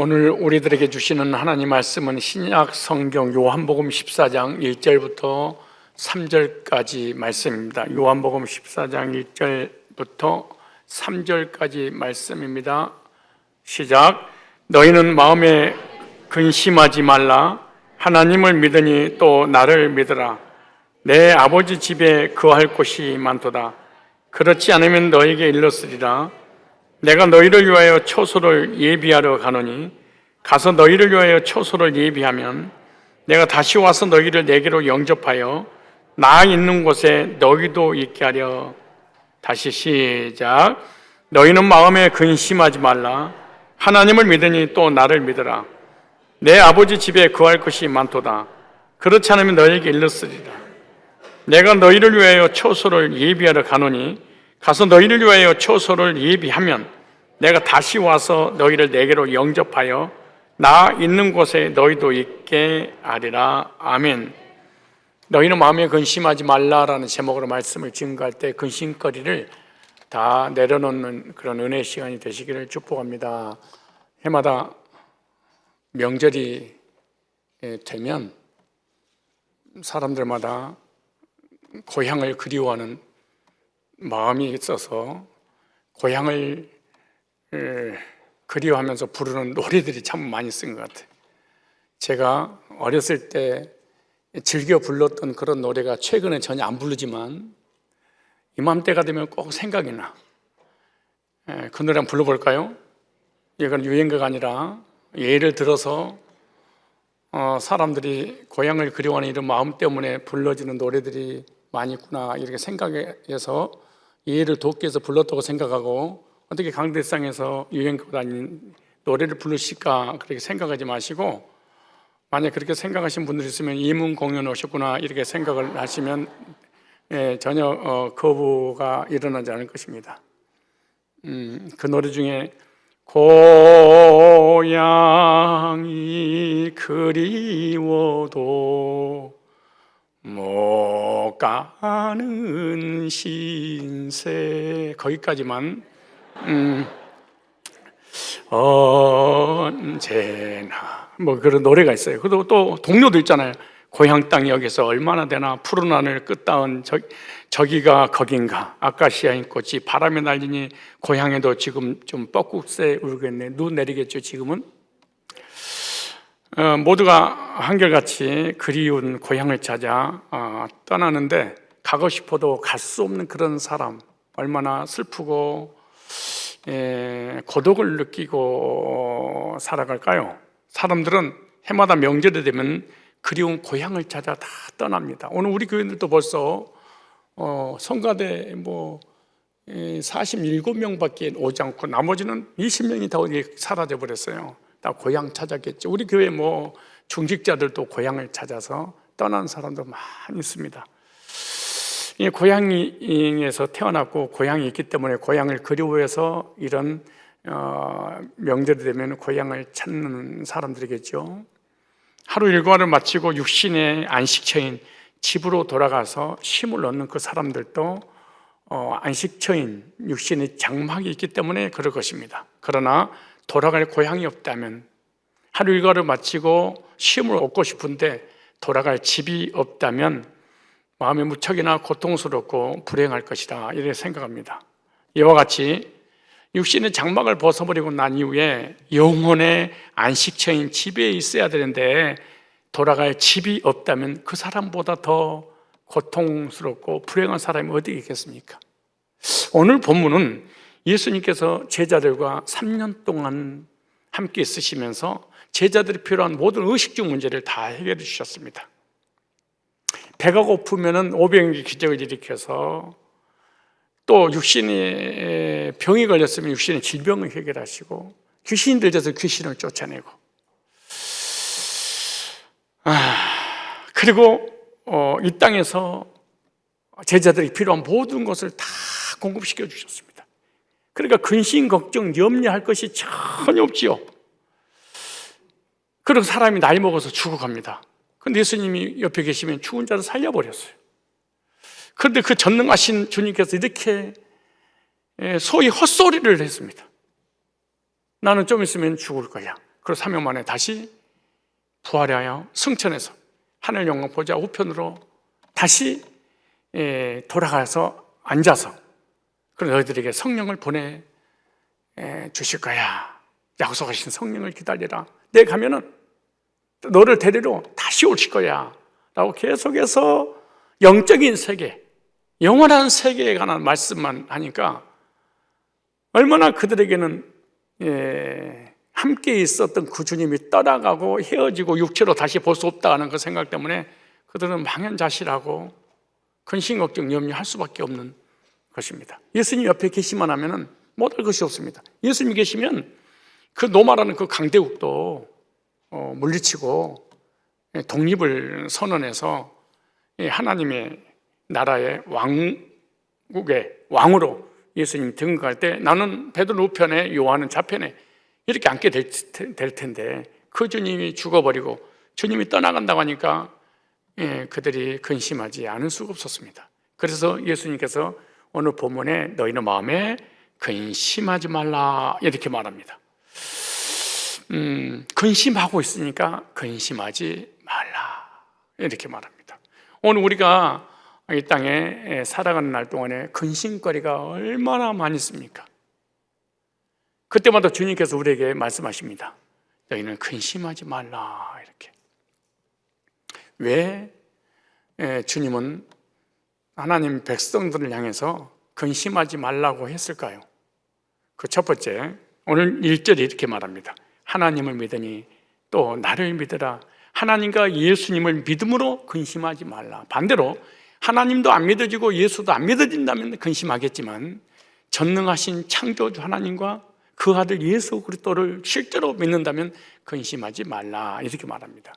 오늘 우리들에게 주시는 하나님 말씀은 신약 성경 요한복음 14장 1절부터 3절까지 말씀입니다. 요한복음 14장 1절부터 3절까지 말씀입니다. 시작. 너희는 마음에 근심하지 말라. 하나님을 믿으니 또 나를 믿으라. 내 아버지 집에 거할 곳이 많도다. 그렇지 않으면 너에게 일렀으리라. 내가 너희를 위하여 초소를 예비하러 가노니 가서 너희를 위하여 초소를 예비하면 내가 다시 와서 너희를 내게로 영접하여 나 있는 곳에 너희도 있게 하려. 다시 시작. 너희는 마음에 근심하지 말라. 하나님을 믿으니 또 나를 믿으라. 내 아버지 집에 거할 것이 많도다. 그렇지 않으면 너희에게 일렀으리라. 내가 너희를 위하여 초소를 예비하러 가노니 가서 너희를 위하여 초소를 예비하면 내가 다시 와서 너희를 내게로 영접하여 나 있는 곳에 너희도 있게 하리라. 아멘. 너희는 마음에 근심하지 말라라는 제목으로 말씀을 증거할 때 근심거리를 다 내려놓는 그런 은혜의 시간이 되시기를 축복합니다. 해마다 명절이 되면 사람들마다 고향을 그리워하는 마음이 있어서 고향을 그리워하면서 부르는 노래들이 참 많이 쓴 것 같아요. 제가 어렸을 때 즐겨 불렀던 그런 노래가 최근에 전혀 안 부르지만 이맘때가 되면 꼭 생각이 나. 그 노래 한번 불러볼까요? 이건 유행가가 아니라 예를 들어서 사람들이 고향을 그리워하는 이런 마음 때문에 불러지는 노래들이 많이 있구나 이렇게 생각해서 예를 돕기 위해서 불렀다고 생각하고 어떻게 강대상에서 유행가가 아닌 노래를 부르실까 그렇게 생각하지 마시고 만약 그렇게 생각하신 분들이 있으면 이문 공연 오셨구나 이렇게 생각을 하시면 전혀 거부가 일어나지 않을 것입니다. 그 노래 중에 고향이 그리워도 못 가는 신세 거기까지만 언제나 뭐 그런 노래가 있어요. 그리고 또 동료도 있잖아요. 고향 땅이 여기서 얼마나 되나 푸른 하늘 끝다운 저기가 거긴가 아카시아인 꽃이 바람에 날리니 고향에도 지금 좀 뻐꾹새 울겠네. 눈 내리겠죠 지금은. 모두가 한결같이 그리운 고향을 찾아 떠나는데 가고 싶어도 갈 수 없는 그런 사람 얼마나 슬프고 고독을 느끼고 살아갈까요? 사람들은 해마다 명절이 되면 그리운 고향을 찾아 다 떠납니다. 오늘 우리 교인들도 벌써 성가대 47명밖에 오지 않고 나머지는 20명이 다 어디 사라져 버렸어요. 다 고향 찾았겠죠. 우리 교회 중직자들도 고향을 찾아서 떠난 사람도 많이 있습니다. 고향에서 태어났고 고향이 있기 때문에 고향을 그리워해서 이런 명절이 되면 고향을 찾는 사람들이겠죠. 하루 일과를 마치고 육신의 안식처인 집으로 돌아가서 쉼을 얻는 그 사람들도 안식처인 육신의 장막이 있기 때문에 그럴 것입니다. 그러나 돌아갈 고향이 없다면 하루 일과를 마치고 쉼을 얻고 싶은데 돌아갈 집이 없다면 마음이 무척이나 고통스럽고 불행할 것이다 이렇게 생각합니다. 이와 같이 육신의 장막을 벗어버리고 난 이후에 영혼의 안식처인 집에 있어야 되는데 돌아갈 집이 없다면 그 사람보다 더 고통스럽고 불행한 사람이 어디 있겠습니까? 오늘 본문은 예수님께서 제자들과 3년 동안 함께 있으시면서 제자들이 필요한 모든 의식주 문제를 다 해결해 주셨습니다. 배가 고프면 500의 기적을 일으켜서 또 육신의 병이 걸렸으면 육신의 질병을 해결하시고 귀신이 들려서 귀신을 쫓아내고 그리고 이 땅에서 제자들이 필요한 모든 것을 다 공급시켜 주셨습니다. 그러니까 근심, 걱정, 염려할 것이 전혀 없지요. 그리고 사람이 나이 먹어서 죽어갑니다. 그런데 예수님이 옆에 계시면 죽은 자를 살려버렸어요. 그런데 그 전능하신 주님께서 이렇게 소위 헛소리를 했습니다. 나는 좀 있으면 죽을 거야. 그리고 3일 만에 다시 부활하여 승천해서 하늘 영광 보좌 우편으로 다시 돌아가서 앉아서 그런 너희들에게 성령을 보내 주실 거야. 약속하신 성령을 기다리라. 내가 가면은 너를 데리러 다시 오실 거야 라고 계속해서 영적인 세계, 영원한 세계에 관한 말씀만 하니까 얼마나 그들에게는 함께 있었던 그 주님이 떠나가고 헤어지고 육체로 다시 볼 수 없다는 그 생각 때문에 그들은 망연자실하고 근심 걱정 염려할 수밖에 없는 것입니다. 예수님 옆에 계시만 하면은 못할 것이 없습니다. 예수님이 계시면 그 로마라는 그 강대국도 물리치고 독립을 선언해서 하나님의 나라의 왕국의 왕으로 예수님이 등극할 때 나는 베드로 우편에 요한은 좌편에 이렇게 앉게 될 텐데 그 주님이 죽어버리고 주님이 떠나간다고 하니까 그들이 근심하지 않을 수가 없었습니다. 그래서 예수님께서 오늘 본문에 너희는 마음에 근심하지 말라 이렇게 말합니다. 근심하고 있으니까 근심하지 말라 이렇게 말합니다. 오늘 우리가 이 땅에 살아가는 날 동안에 근심거리가 얼마나 많이 있습니까? 그때마다 주님께서 우리에게 말씀하십니다. 너희는 근심하지 말라 이렇게. 왜 주님은 하나님 백성들을 향해서 근심하지 말라고 했을까요? 그 첫 번째, 오늘 1절에 이렇게 말합니다. 하나님을 믿으니 또 나를 믿으라. 하나님과 예수님을 믿음으로 근심하지 말라. 반대로 하나님도 안 믿어지고 예수도 안 믿어진다면 근심하겠지만 전능하신 창조주 하나님과 그 아들 예수 그리스도를 실제로 믿는다면 근심하지 말라 이렇게 말합니다.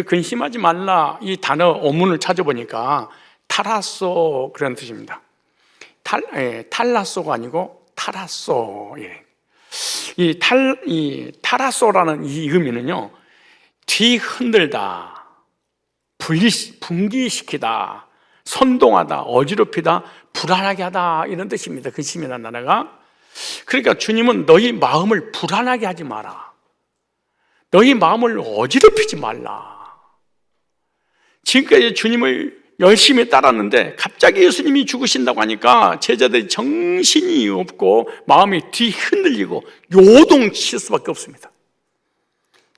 근심하지 말라 이 단어 어문을 찾아보니까 타라소 그런 뜻입니다. 탈라소가 아니고 타라소. 이 타라소라는 이 의미는요, 뒤흔들다, 분기시키다, 선동하다, 어지럽히다, 불안하게 하다 이런 뜻입니다. 근심이라는 단어가. 그러니까 주님은 너희 마음을 불안하게 하지 마라. 너희 마음을 어지럽히지 말라. 지금까지 주님을 열심히 따랐는데 갑자기 예수님이 죽으신다고 하니까 제자들이 정신이 없고 마음이 뒤흔들리고 요동칠 수밖에 없습니다.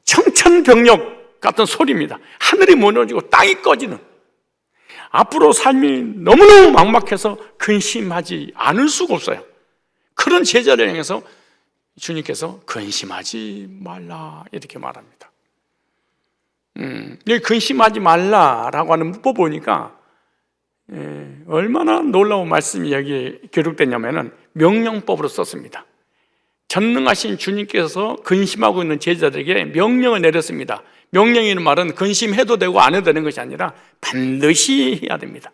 청천벽력 같은 소리입니다. 하늘이 무너지고 땅이 꺼지는, 앞으로 삶이 너무너무 막막해서 근심하지 않을 수가 없어요. 그런 제자를 향해서 주님께서 근심하지 말라 이렇게 말합니다. 여기 근심하지 말라라고 하는 문법 보니까 얼마나 놀라운 말씀이 여기에 기록됐냐면은 명령법으로 썼습니다. 전능하신 주님께서 근심하고 있는 제자들에게 명령을 내렸습니다. 명령이라는 말은 근심해도 되고 안 해도 되는 것이 아니라 반드시 해야 됩니다.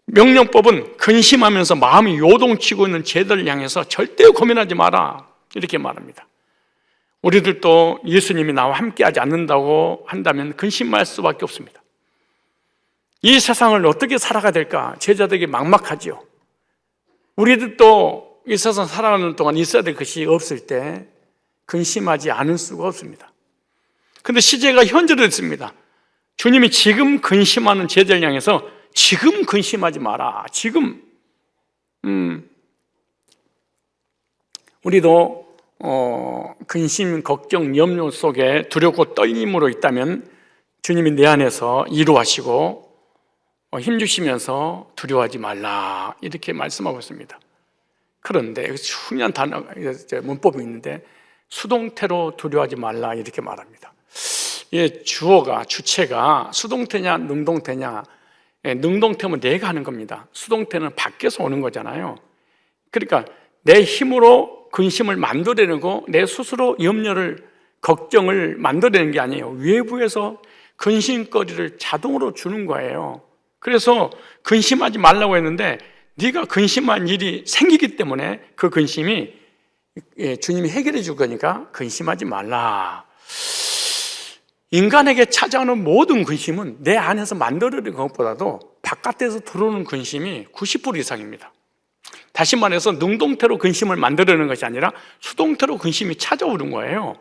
명령법은 근심하면서 마음이 요동치고 있는 제자들을 향해서 절대 고민하지 마라 이렇게 말합니다. 우리들도 예수님이 나와 함께하지 않는다고 한다면 근심할 수밖에 없습니다. 이 세상을 어떻게 살아가야 될까? 제자들에게 막막하지요. 우리들도 이 세상 살아가는 동안 있어야 될 것이 없을 때 근심하지 않을 수가 없습니다. 그런데 시제가 현재됐습니다. 주님이 지금 근심하는 제자를 향해서 지금 근심하지 마라. 지금 우리도 근심, 걱정, 염려 속에 두렵고 떨림으로 있다면 주님이 내 안에서 이루하시고 힘주시면서 두려워하지 말라 이렇게 말씀하고 있습니다. 그런데 중요한 단어, 문법이 있는데 수동태로 두려워하지 말라 이렇게 말합니다. 주어가, 주체가 수동태냐 능동태냐. 능동태면 내가 하는 겁니다. 수동태는 밖에서 오는 거잖아요. 그러니까 내 힘으로 근심을 만들어내고 내 스스로 염려를, 걱정을 만들어내는 게 아니에요. 외부에서 근심거리를 자동으로 주는 거예요. 그래서 근심하지 말라고 했는데 네가 근심한 일이 생기기 때문에 그 근심이 주님이 해결해 줄 거니까 근심하지 말라. 인간에게 찾아오는 모든 근심은 내 안에서 만들어내는 것보다도 바깥에서 들어오는 근심이 90% 이상입니다. 다시 말해서 능동태로 근심을 만들어내는 것이 아니라 수동태로 근심이 찾아오는 거예요.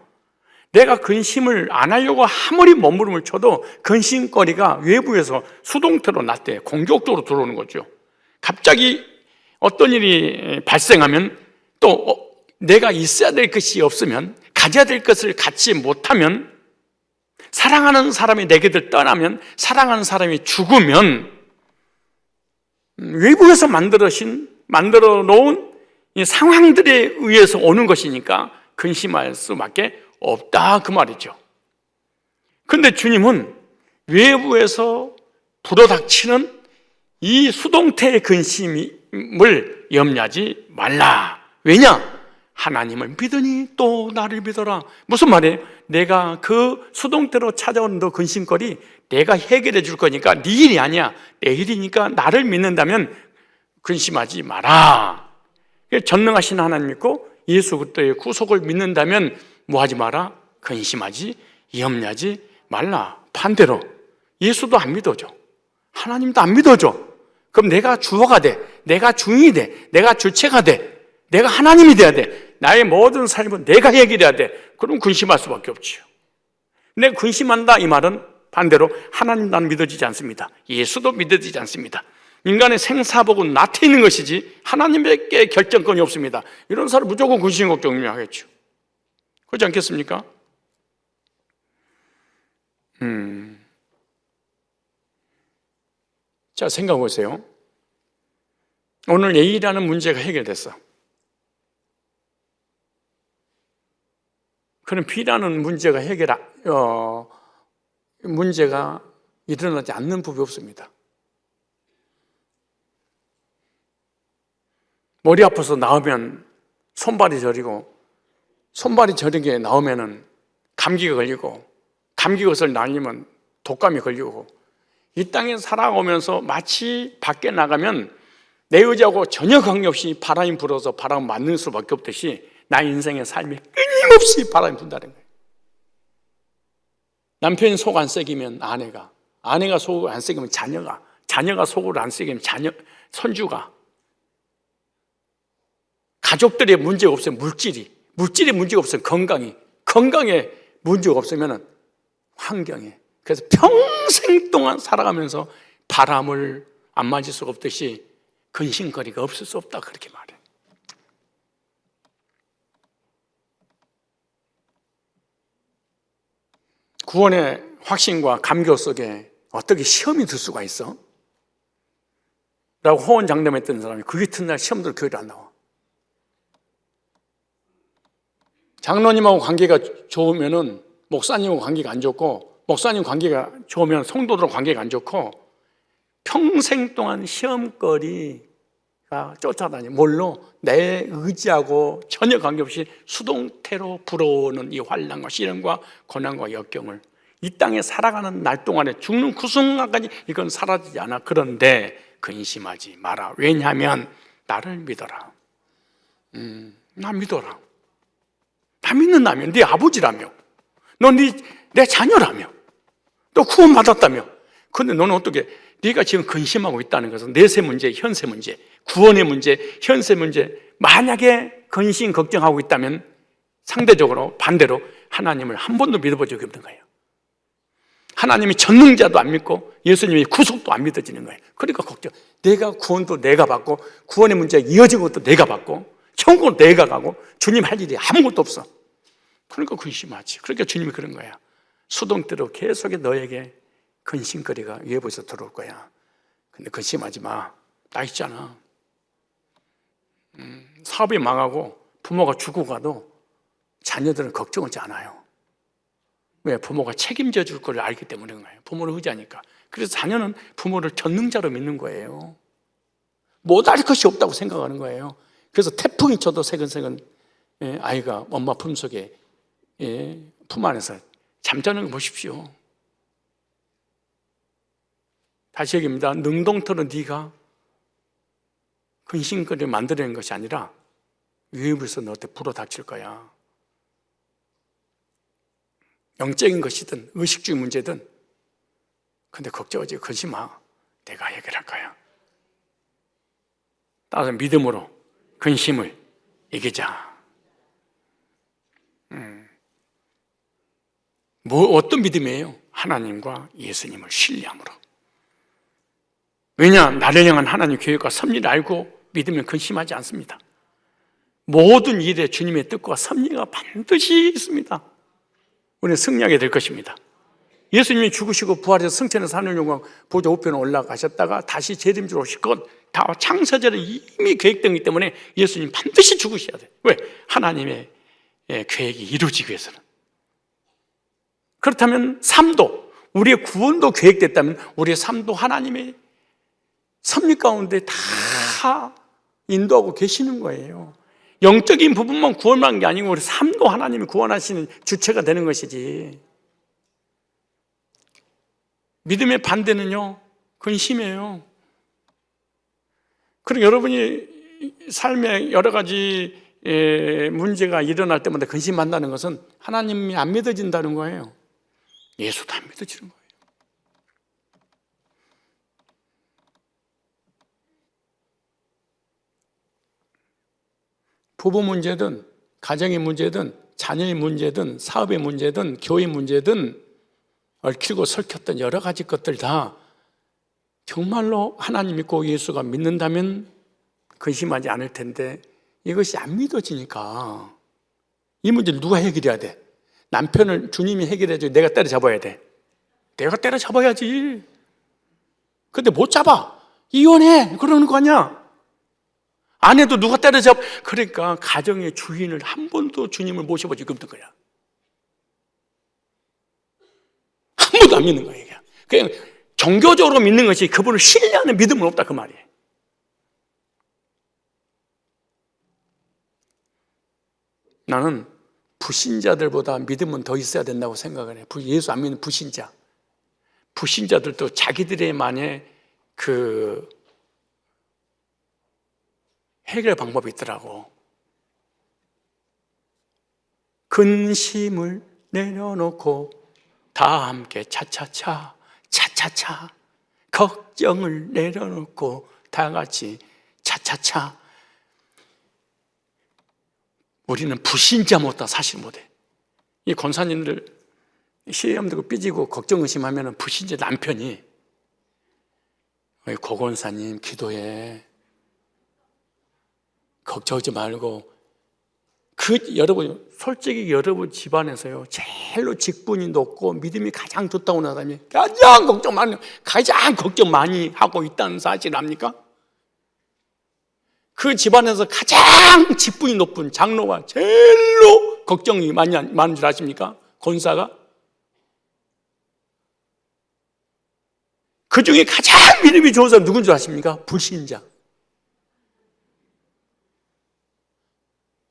내가 근심을 안 하려고 아무리 몸부림을 쳐도 근심거리가 외부에서 수동태로 났대. 공격적으로 들어오는 거죠. 갑자기 어떤 일이 발생하면 또 내가 있어야 될 것이 없으면, 가져야 될 것을 갖지 못하면, 사랑하는 사람이 내게들 떠나면, 사랑하는 사람이 죽으면 외부에서 만들어 놓은 이 상황들에 의해서 오는 것이니까 근심할 수밖에 없다, 그 말이죠. 그런데 주님은 외부에서 불어닥치는 이 수동태의 근심을 염려하지 말라. 왜냐? 하나님을 믿으니 또 나를 믿어라. 무슨 말이에요? 내가 그 수동태로 찾아오는 너 근심거리 내가 해결해 줄 거니까 네 일이 아니야. 내 일이니까 나를 믿는다면 근심하지 마라. 전능하신 하나님 믿고 예수 그리스도의 구속을 믿는다면 뭐 하지 마라? 근심하지, 염려하지 말라. 반대로 예수도 안 믿어줘. 하나님도 안 믿어줘. 그럼 내가 주어가 돼. 내가 주인이 돼. 내가 주체가 돼. 내가 하나님이 돼야 돼. 나의 모든 삶은 내가 해결해야 돼. 그럼 근심할 수밖에 없지요. 내가 근심한다 이 말은 반대로 하나님도 안 믿어지지 않습니다. 예수도 믿어지지 않습니다. 인간의 생사복은 나한테 있는 것이지 하나님께 결정권이 없습니다. 이런 사람 무조건 근심 걱정을 하겠죠. 그렇지 않겠습니까? 자, 생각해 보세요. 오늘 A라는 문제가 해결됐어. 그럼 B라는 문제가 문제가 일어나지 않는 법이 없습니다. 머리 아파서 나오면 손발이 저리고, 손발이 저리게 나오면은 감기가 걸리고, 감기 것을 날리면 독감이 걸리고, 이 땅에 살아오면서 마치 밖에 나가면 내 의지하고 전혀 관계없이 바람이 불어서 바람 맞는 수밖에 없듯이 나 인생의 삶이 끊임없이 바람이 분다는 거예요. 남편이 속 안 새기면 아내가 속 안 새기면 자녀가 속을 안 새기면 손주가, 가족들의 문제가 없으면 물질이 문제가 없으면 건강에 문제가 없으면 환경에. 그래서 평생 동안 살아가면서 바람을 안 맞을 수가 없듯이 근심거리가 없을 수 없다, 그렇게 말해요. 구원의 확신과 감격 속에 어떻게 시험이 들 수가 있어? 라고 호언장담했던 사람이 그 이튿날 시험들 교회를 안 나와. 장로님하고 관계가 좋으면은 목사님하고 관계가 안 좋고, 목사님 관계가 좋으면 성도들하고 관계가 안 좋고, 평생 동안 시험거리가 쫓아다니. 뭘로? 내 의지하고 전혀 관계없이 수동태로 불어오는 이 환난과 시련과 고난과 역경을 이 땅에 살아가는 날 동안에 죽는 그 순간까지 이건 사라지지 않아. 그런데 근심하지 마라. 왜냐하면 나를 믿어라. 나 믿어라. 나 믿는다며. 네 아버지라며. 너 내 자녀라며. 너 구원받았다며. 그런데 너는 어떻게, 네가 지금 근심하고 있다는 것은 내세 문제, 현세 문제, 구원의 문제, 현세 문제, 만약에 근심 걱정하고 있다면 상대적으로 반대로 하나님을 한 번도 믿어본 적이 없는 거예요. 하나님이 전능자도 안 믿고 예수님이 구속도 안 믿어지는 거예요. 그러니까 걱정. 내가 구원도 내가 받고, 구원의 문제가 이어진 것도 내가 받고, 천국도 내가 가고, 주님 할 일이 아무것도 없어. 그러니까 근심하지. 그러니까 주님이 그런 거야. 수동태로 계속 너에게 근심거리가 외부에서 들어올 거야. 근데 근심하지 마. 나 있잖아. 사업이 망하고 부모가 죽고 가도 자녀들은 걱정하지 않아요. 왜? 부모가 책임져 줄 걸 알기 때문에 그런 거예요. 부모를 의지하니까. 그래서 자녀는 부모를 전능자로 믿는 거예요. 못할 것이 없다고 생각하는 거예요. 그래서 태풍이 쳐도 새근새근 아이가 엄마 품속에, 품 안에서 잠자는 거 보십시오. 다시 얘기합니다. 능동태로 네가 근심거리를 만들어낸 것이 아니라 외부에서 너한테 불어닥칠 거야. 영적인 것이든 의식주의 문제든. 근데 걱정하지, 근심 마. 내가 해결할 거야. 따라서 믿음으로 근심을 이기자. 어떤 믿음이에요? 하나님과 예수님을 신뢰함으로. 왜냐? 나를 향한 하나님 계획과 섭리를 알고 믿으면 근심하지 않습니다. 모든 일에 주님의 뜻과 섭리가 반드시 있습니다. 우리는 승리하게 될 것입니다. 예수님이 죽으시고 부활해서 승천해서 하늘 영광 보좌 우편에 올라가셨다가 다시 재림주로 오실 것 다 창세전에 이미 계획되기 때문에 예수님 반드시 죽으셔야 돼요. 왜? 하나님의 계획이 이루어지기 위해서는. 그렇다면 삶도, 우리의 구원도 계획됐다면 우리의 삶도 하나님의 섭리 가운데 다 인도하고 계시는 거예요. 영적인 부분만 구원한 게 아니고 우리 삶도 하나님이 구원하시는 주체가 되는 것이지. 믿음의 반대는요, 근심이에요. 그리고 여러분이 삶에 여러 가지 문제가 일어날 때마다 근심한다는 것은 하나님이 안 믿어진다는 거예요. 예수도 안 믿어지는 거예요. 부부 문제든 가정의 문제든 자녀의 문제든 사업의 문제든 교회 문제든 얽히고 설켰던 여러 가지 것들 다 정말로 하나님 믿고 예수가 믿는다면 근심하지 않을 텐데 이것이 안 믿어지니까 이 문제를 누가 해결해야 돼? 남편을 주님이 해결해줘. 내가 때려잡아야 돼. 내가 때려잡아야지. 근데 못 잡아. 이혼해. 그러는 거 아니야. 아내도 누가 때려잡. 그러니까 가정의 주인을 한 번도 주님을 모셔보지 없는 거야. 한 번도 안 믿는 거예요. 그냥 종교적으로 믿는 것이 그분을 신뢰하는 믿음은 없다 그 말이에요. 나는 불신자들보다 믿음은 더 있어야 된다고 생각을 해요. 예수 안 믿는 불신자. 불신자들도 자기들의만의 그 해결 방법이 있더라고. 근심을 내려놓고 다 함께 차차차 차차차 걱정을 내려놓고 다 같이 차차차. 우리는 불신자 못다 사실 못해. 이 권사님들 시험 들고 삐지고 걱정 의심하면 불신자 남편이 고 권사님 기도해. 걱정하지 말고. 여러분, 솔직히 여러분 집안에서요, 제일로 직분이 높고 믿음이 가장 좋다고 하는 사람이 가장 걱정 많이 하고 있다는 사실 압니까? 그 집안에서 가장 직분이 높은 장로가 제일로 걱정이 많은 줄 아십니까? 권사가? 그 중에 가장 믿음이 좋은 사람 누군 줄 아십니까? 불신자.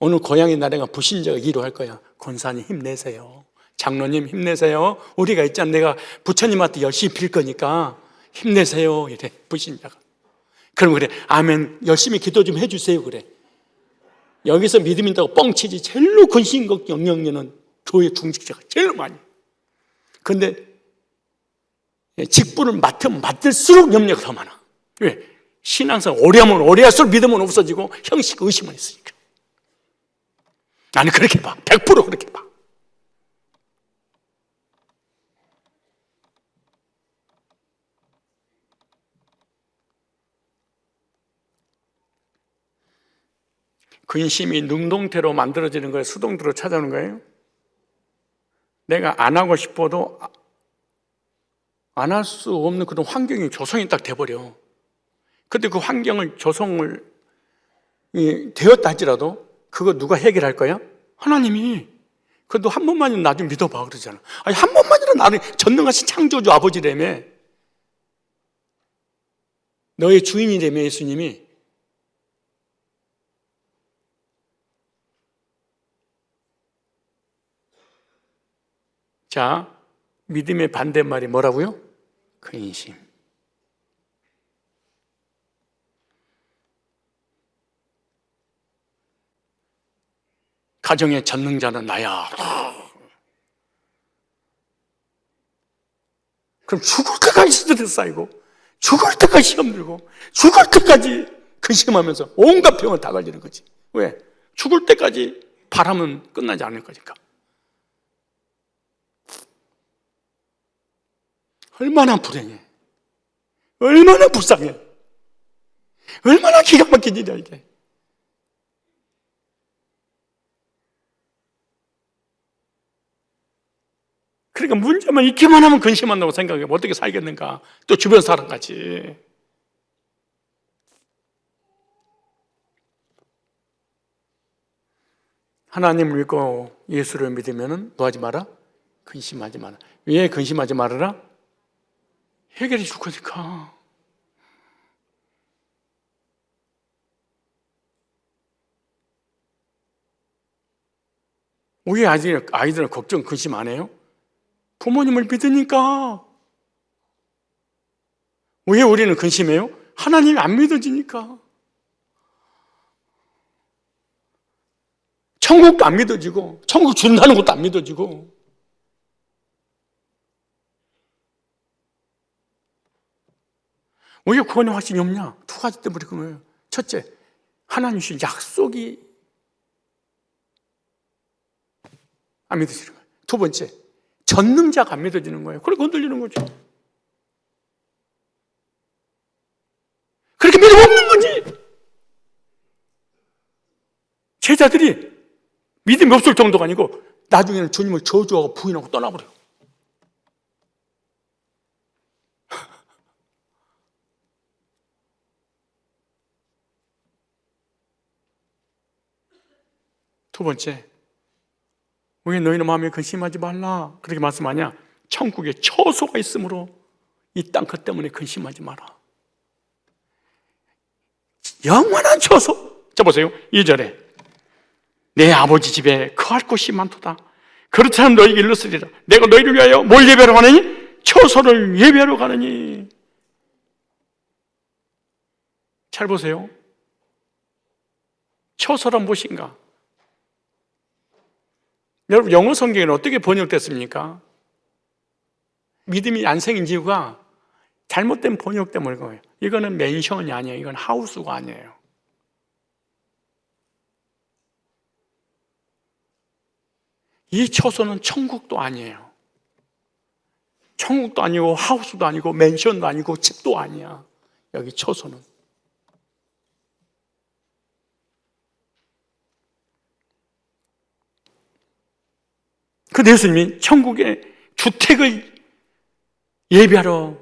오늘 고향의 나라가 불신자가 기도할 거야. 권사님 힘내세요. 장로님 힘내세요. 우리가 있잖아. 내가 부처님한테 열심히 빌 거니까 힘내세요. 이래 불신자가. 그럼 그래. 아멘. 열심히 기도 좀 해주세요. 그래. 여기서 믿음 있다고 뻥치지. 제일로 근심 걱정 영영년은 교회 중직자가 제일 많이. 그런데 직분을 맡을수록 염려가 더 많아. 왜? 신앙생 오래 하면 오래 할수록 믿음은 없어지고 형식 의심은 있으니까. 나는 그렇게 봐. 100% 그렇게 봐. 근심이 능동태로 만들어지는 거예요? 수동태로 찾아오는 거예요? 내가 안 하고 싶어도 안 할 수 없는 그런 환경이 조성이 딱 돼버려. 근데 그 환경을 조성을 되었다 할지라도 그거 누가 해결할 거야? 하나님이. 그래도 한 번만이라도 나 좀 믿어봐 그러잖아. 아니 한 번만이라도 나를 전능하신 창조주 아버지라며. 너의 주인이라며 예수님이. 자, 믿음의 반대말이 뭐라고요? 근심. 가정의 전능자는 나야. 그럼 죽을 때까지 스트레스 쌓이고 죽을 때까지 시험 들고 죽을 때까지 근심하면서 온갖 병을 다 걸리는 거지. 왜? 죽을 때까지 바라면 끝나지 않을 거니까. 얼마나 불행해. 얼마나 불쌍해. 얼마나 기가 막힌 일이야 이게. 그러니까 문제만 있기만 하면 근심한다고 생각해. 어떻게 살겠는가. 또 주변 사람까지. 하나님을 믿고 예수를 믿으면 뭐 하지 마라? 근심하지 마라. 왜 근심하지 말아라? 해결해 줄 거니까. 우리 아이들은 걱정, 근심 안 해요? 부모님을 믿으니까. 왜 우리는 근심해요? 하나님이 안 믿어지니까. 천국도 안 믿어지고, 천국 준다는 것도 안 믿어지고. 왜 구원의 확신이 없냐? 두 가지 때문에 그런 거예요. 첫째, 하나님 주신 약속이 안 믿어지는 거예요. 두 번째, 전능자가 안 믿어지는 거예요. 그렇게 흔들리는 거죠. 그렇게 믿음 없는 거지. 제자들이 믿음이 없을 정도가 아니고 나중에는 주님을 저주하고 부인하고 떠나버려요. 두 번째, 왜 너희는 마음에 근심하지 말라 그렇게 말씀하냐? 천국에 처소가 있으므로 이 땅 것 때문에 근심하지 마라. 영원한 처소. 자 보세요. 2절에 내 아버지 집에 거할 곳이 많도다. 그렇다면 너희에게 일렀으리라. 내가 너희를 위하여 뭘 예배하러 가느니? 처소를 예배하러 가느니. 잘 보세요. 처소란 무엇인가? 여러분 영어 성경에는 어떻게 번역됐습니까? 믿음이 안 생긴 이유가 잘못된 번역 때문일 거예요. 이거는 맨션이 아니에요. 이건 하우스가 아니에요. 이 처소는 천국도 아니에요. 천국도 아니고 하우스도 아니고 맨션도 아니고 집도 아니야. 여기 처소는. 근데 예수님이 천국에 주택을 예배하러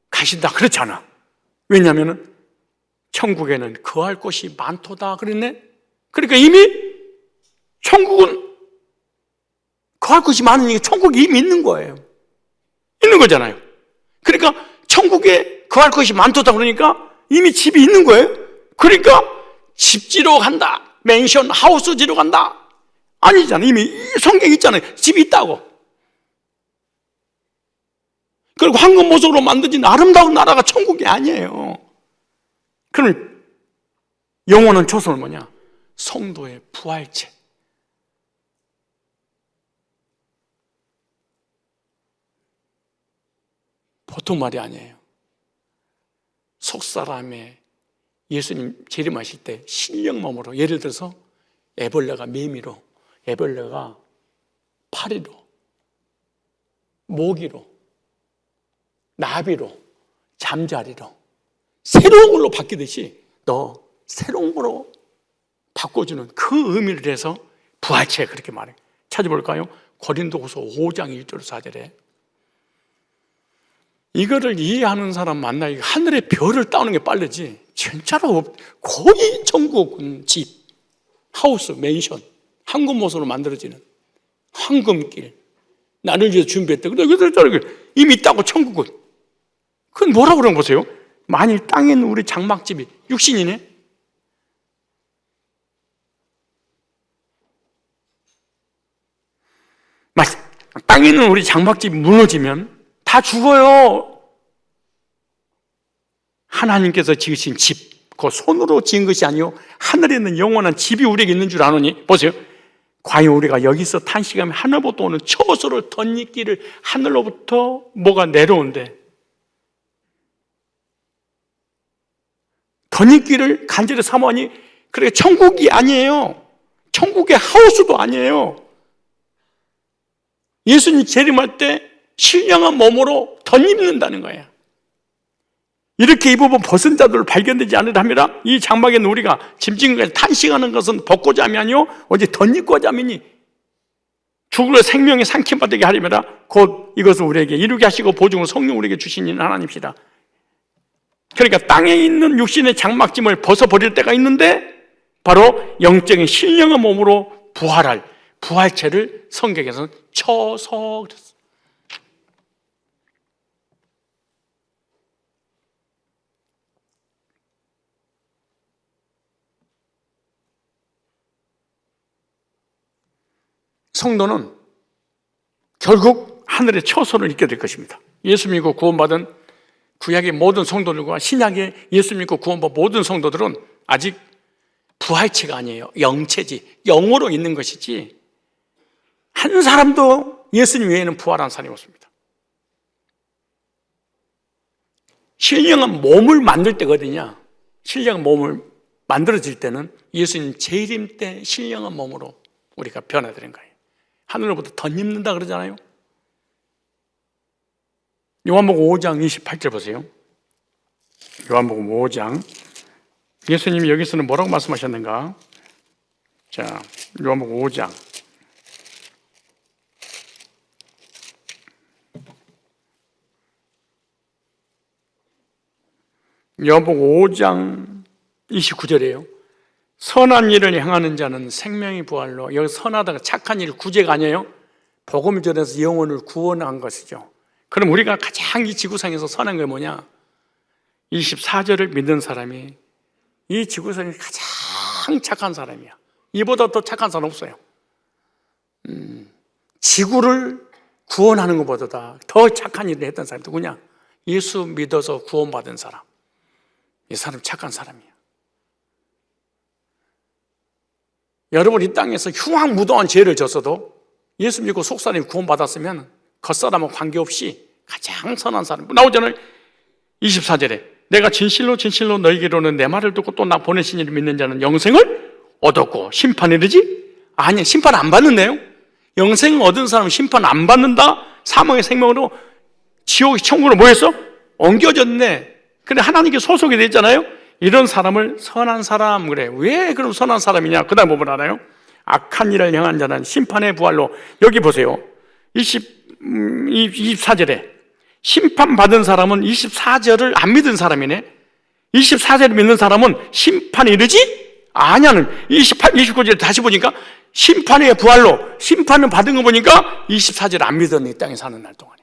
가신다 그렇잖아. 왜냐하면 천국에는 거할 곳이 많도다 그랬네. 그러니까 이미 천국은 거할 곳이 많으니까 천국이 이미 있는 거예요. 있는 거잖아요. 그러니까 천국에 거할 곳이 많도다 그러니까 이미 집이 있는 거예요. 그러니까 집지로 간다. 맨션 하우스지로 간다. 아니잖아요. 이미 성경에 있잖아요. 집이 있다고. 그리고 황금보석으로 만들어진 아름다운 나라가 천국이 아니에요. 그럼 영원한 초소는 뭐냐? 성도의 부활체. 보통 말이 아니에요. 속사람의 예수님 재림하실 때 신령몸으로, 예를 들어서 애벌레가 매미로, 애벌레가 파리로, 모기로, 나비로, 잠자리로 새로운 걸로 바뀌듯이 너 새로운 걸로 바꿔주는 그 의미를 해서 부활체 그렇게 말해요. 찾아볼까요? 고린도후서 5장 1절 4절에 이거를 이해하는 사람 만나기 하늘의 별을 따오는 게 빠르지 진짜로 거의 천국은 집, 하우스, 맨션, 황금보석으로 만들어지는 황금길 나를 위해서 준비했다. 근데 이미 있다고 천국은. 그건 뭐라고 그러는 보세요. 만일 땅에 있는 우리 장막집이 육신이네. 땅에 있는 우리 장막집이 무너지면 다 죽어요. 하나님께서 지으신 집, 그 손으로 지은 것이 아니요 하늘에 있는 영원한 집이 우리에게 있는 줄 아노니. 보세요. 과연 우리가 여기서 탄식하면 하늘부터 오는 처소를 덧입기를 하늘로부터 뭐가 내려온대. 덧입기를 간절히 사모하니 그래 천국이 아니에요. 천국의 하우스도 아니에요. 예수님 재림할 때 신령한 몸으로 덧입는다는 거예요. 이렇게 입어본 벗은 자들을 발견되지 않으리라. 이 장막에 있는 우리가 짐진 것까지 탄식하는 것은 벗고자 함이 아니요 오직 덧입고자 함이니 죽을 생명이 삼킴받게 하리매라. 곧 이것을 우리에게 이루게 하시고 보증으로 성령 우리에게 주신 이는 하나님이시라. 그러니까 땅에 있는 육신의 장막짐을 벗어버릴 때가 있는데 바로 영적인 신령한 몸으로 부활할 부활체를 성경에서는 처소 그랬어요. 성도는 결국 하늘의 처소를 입게 될 것입니다. 예수 믿고 구원받은 구약의 모든 성도들과 신약의 예수 믿고 구원받은 모든 성도들은 아직 부활체가 아니에요. 영체지. 영으로 있는 것이지 한 사람도 예수님 외에는 부활한 사람이 없습니다. 신령한 몸을 만들 때거든요. 신령한 몸을 만들어질 때는 예수님 재림 때 신령한 몸으로 우리가 변화되는 거예요. 하늘로부터 덧입는다 그러잖아요. 요한복음 5장 28절 보세요. 요한복음 5장 예수님이 여기서는 뭐라고 말씀하셨는가? 자, 요한복음 5장 요한복음 5장 29절이에요. 선한 일을 행하는 자는 생명의 부활로, 여기 선하다가 착한 일, 구제가 아니에요. 복음을 전해서 영혼을 구원한 것이죠. 그럼 우리가 가장 이 지구상에서 선한 게 뭐냐? 24절을 믿는 사람이 이 지구상에 가장 착한 사람이야. 이보다 더 착한 사람 없어요. 지구를 구원하는 것보다 더 착한 일을 했던 사람이 누구냐? 예수 믿어서 구원받은 사람. 이 사람 착한 사람이야. 여러분 이 땅에서 흉악무도한 죄를 졌어도 예수 믿고 속사람이 구원받았으면 겉사람과 관계없이 가장 선한 사람. 나오잖아요. 24절에 내가 진실로 진실로 너희에게로는 내 말을 듣고 또 나 보내신 이를 믿는 자는 영생을 얻었고 심판에 이르지? 아니, 심판 안 받는데요. 영생을 얻은 사람은 심판 안 받는다. 사망의 생명으로 지옥의 천국으로 뭐 했어? 옮겨졌네. 근데 하나님께 소속이 됐잖아요. 이런 사람을 선한 사람 그래. 왜 그럼 선한 사람이냐? 그 다음 보면 알아요. 악한 일을 행한 자는 심판의 부활로. 여기 보세요. 24절에 심판받은 사람은 24절을 안 믿은 사람이네. 24절을 믿는 사람은 심판이 이르지? 아냐는 28, 29절에 다시 보니까 심판의 부활로, 심판을 받은 거 보니까 24절 안 믿었네. 이 땅에 사는 날 동안에.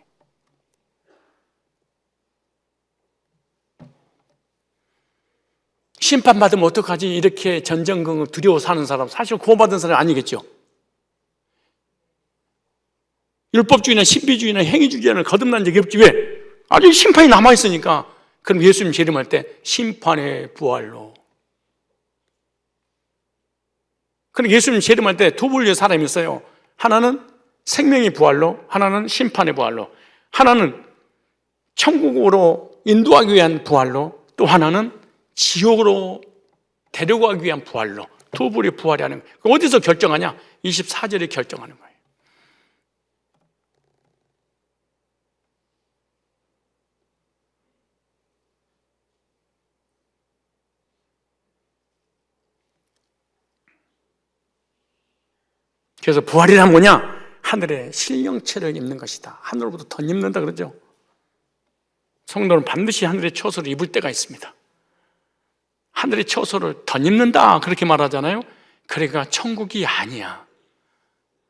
심판받으면 어떡하지? 이렇게 전전긍긍 두려워 사는 사람, 사실 구원받은 사람이 아니겠죠. 율법주의나 신비주의나 행위주의자는 거듭난 적이 없지. 왜? 아직 심판이 남아있으니까. 그럼 예수님 재림할 때 심판의 부활로. 그럼 예수님 재림할 때 두 분류의 사람이 있어요. 하나는 생명의 부활로, 하나는 심판의 부활로. 하나는 천국으로 인도하기 위한 부활로, 또 하나는 지옥으로 데려가기 위한 부활로. 두 부류의 부활이 하는 거예요. 어디서 결정하냐? 24절에 결정하는 거예요. 그래서 부활이란 뭐냐? 하늘의 신령체를 입는 것이다. 하늘로부터 덧입는다 그러죠. 성도는 반드시 하늘의 처소를 입을 때가 있습니다. 하늘의 처소를 덧입는다 그렇게 말하잖아요. 그러니까 천국이 아니야.